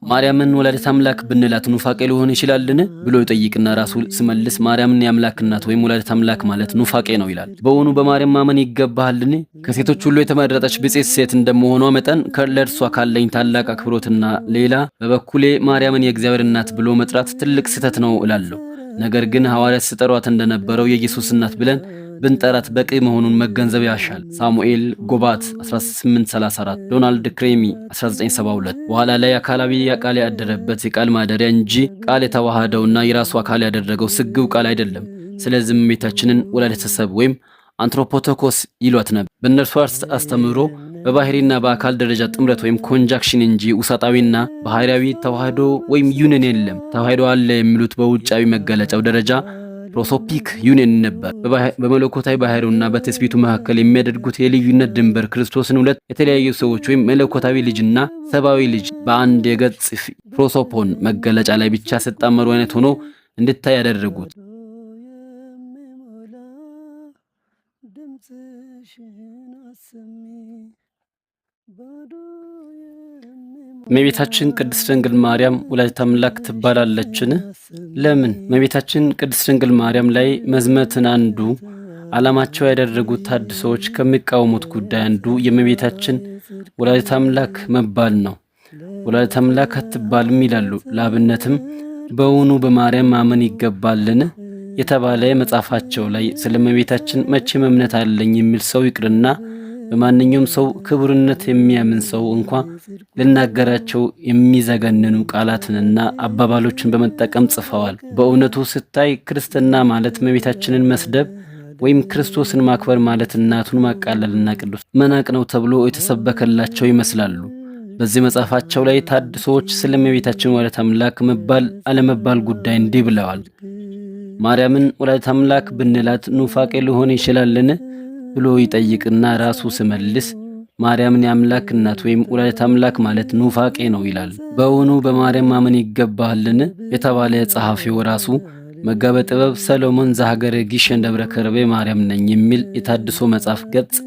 ማርያምን ወላዲተ አምላክ ብንላት ኑፋቄ ሊሆን ይችላልን ብሎ ይጠይቅና ራሱ ሲመልስ ማርያምን የአምላክ እናት ወይም ወላዲተ አምላክ ማለት ኑፋቄ ነው ይላል። በእውኑ በማርያም ማመን ይገባሃልን? ከሴቶች ሁሉ የተመረጠች ብፅዕት ሴት እንደመሆኗ መጠን ለእርሷ ካለኝ ታላቅ አክብሮትና ሌላ በበኩሌ ማርያምን የእግዚአብሔር እናት ብሎ መጥራት ትልቅ ስህተት ነው እላለሁ። ነገር ግን ሐዋርያት ሲጠሯት እንደነበረው የኢየሱስ እናት ብለን ብንጠራት በቂ መሆኑን መገንዘብ ያሻል። ሳሙኤል ጎባት 1834፣ ዶናልድ ክሬሚ 1972። በኋላ ላይ አካላዊ ቃል ያደረበት የቃል ማደሪያ እንጂ ቃል የተዋሃደውና የራሱ አካል ያደረገው ስግው ቃል አይደለም። ስለዚህ እመቤታችንን ወላዲተ ሰብ ወይም አንትሮፖቶኮስ ይሏት ነበር። በእነርሱ አስተምህሮ በባህሪና በአካል ደረጃ ጥምረት ወይም ኮንጃክሽን እንጂ ውሳጣዊና ባህሪያዊ ተዋህዶ ወይም ዩኒየን የለም። ተዋህዶ አለ የሚሉት በውጫዊ መገለጫው ደረጃ ፕሮሶፒክ ዩኒየን ነበር። በመለኮታዊ ባህሪውና በትስብእቱ መካከል የሚያደርጉት የልዩነት ድንበር ክርስቶስን ሁለት የተለያዩ ሰዎች ወይም መለኮታዊ ልጅና ሰብአዊ ልጅ በአንድ የገጽ ፕሮሶፖን መገለጫ ላይ ብቻ ሲጣመሩ አይነት ሆኖ እንድታይ ያደረጉት። እመቤታችን ቅድስት ድንግል ማርያም ወላዲተ አምላክ ትባላለችን? ለምን? እመቤታችን ቅድስት ድንግል ማርያም ላይ መዝመትን አንዱ ዓላማቸው ያደረጉት ታድሶዎች ከሚቃወሙት ጉዳይ አንዱ የእመቤታችን ወላዲተ አምላክ መባል ነው። ወላዲተ አምላክ አትባልም ይላሉ። ለአብነትም በእውኑ በማርያም ማመን ይገባልን የተባለ መጽሐፋቸው ላይ ስለ እመቤታችን መቼም እምነት አለኝ የሚል ሰው ይቅርና በማንኛውም ሰው ክቡርነት የሚያምን ሰው እንኳ ልናገራቸው የሚዘገንኑ ቃላትንና አባባሎችን በመጠቀም ጽፈዋል። በእውነቱ ስታይ ክርስትና ማለት እመቤታችንን መስደብ ወይም ክርስቶስን ማክበር ማለት እናቱን ማቃለልና ቅዱስ መናቅ ነው ተብሎ የተሰበከላቸው ይመስላሉ። በዚህ መጽሐፋቸው ላይ ታድሶዎች ስለ እመቤታችን ወላዲተ አምላክ መባል አለመባል ጉዳይ እንዲህ ብለዋል። ማርያምን ወላዲተ አምላክ ብንላት ኑፋቄ ሊሆን ይችላልን ብሎ ይጠይቅና ራሱ ሲመልስ ማርያምን የአምላክ እናት ወይም ወላዲተ አምላክ ማለት ኑፋቄ ነው ይላል። በእውኑ በማርያም ማመን ይገባሃልን የተባለ ጸሐፊው ራሱ መጋቤ ጥበብ ሰሎሞን ዘሀገረ ጊሸን ደብረ ከርቤ ማርያም ነኝ የሚል የታድሶ መጽሐፍ ገጽ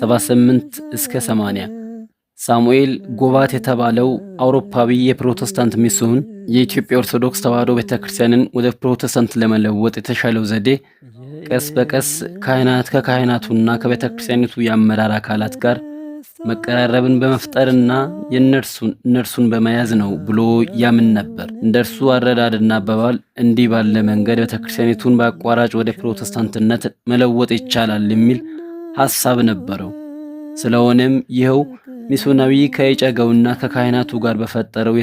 78 እስከ 80። ሳሙኤል ጎባት የተባለው አውሮፓዊ የፕሮቴስታንት ሚስዮን የኢትዮጵያ ኦርቶዶክስ ተዋሕዶ ቤተክርስቲያንን ወደ ፕሮቴስታንት ለመለወጥ የተሻለው ዘዴ ቀስ በቀስ ከካህናቱና ከቤተክርስቲያኒቱ የአመራር አካላት ጋር መቀራረብን በመፍጠርና እነርሱን በመያዝ ነው ብሎ ያምን ነበር። እንደርሱ አረዳድና አባባል እንዲህ ባለ መንገድ ቤተክርስቲያኒቱን በአቋራጭ ወደ ፕሮቴስታንትነት መለወጥ ይቻላል የሚል ሐሳብ ነበረው። ስለሆነም ይኸው ሚስዮናዊ ከጨገውና ከካህናቱ ጋር በፈጠረው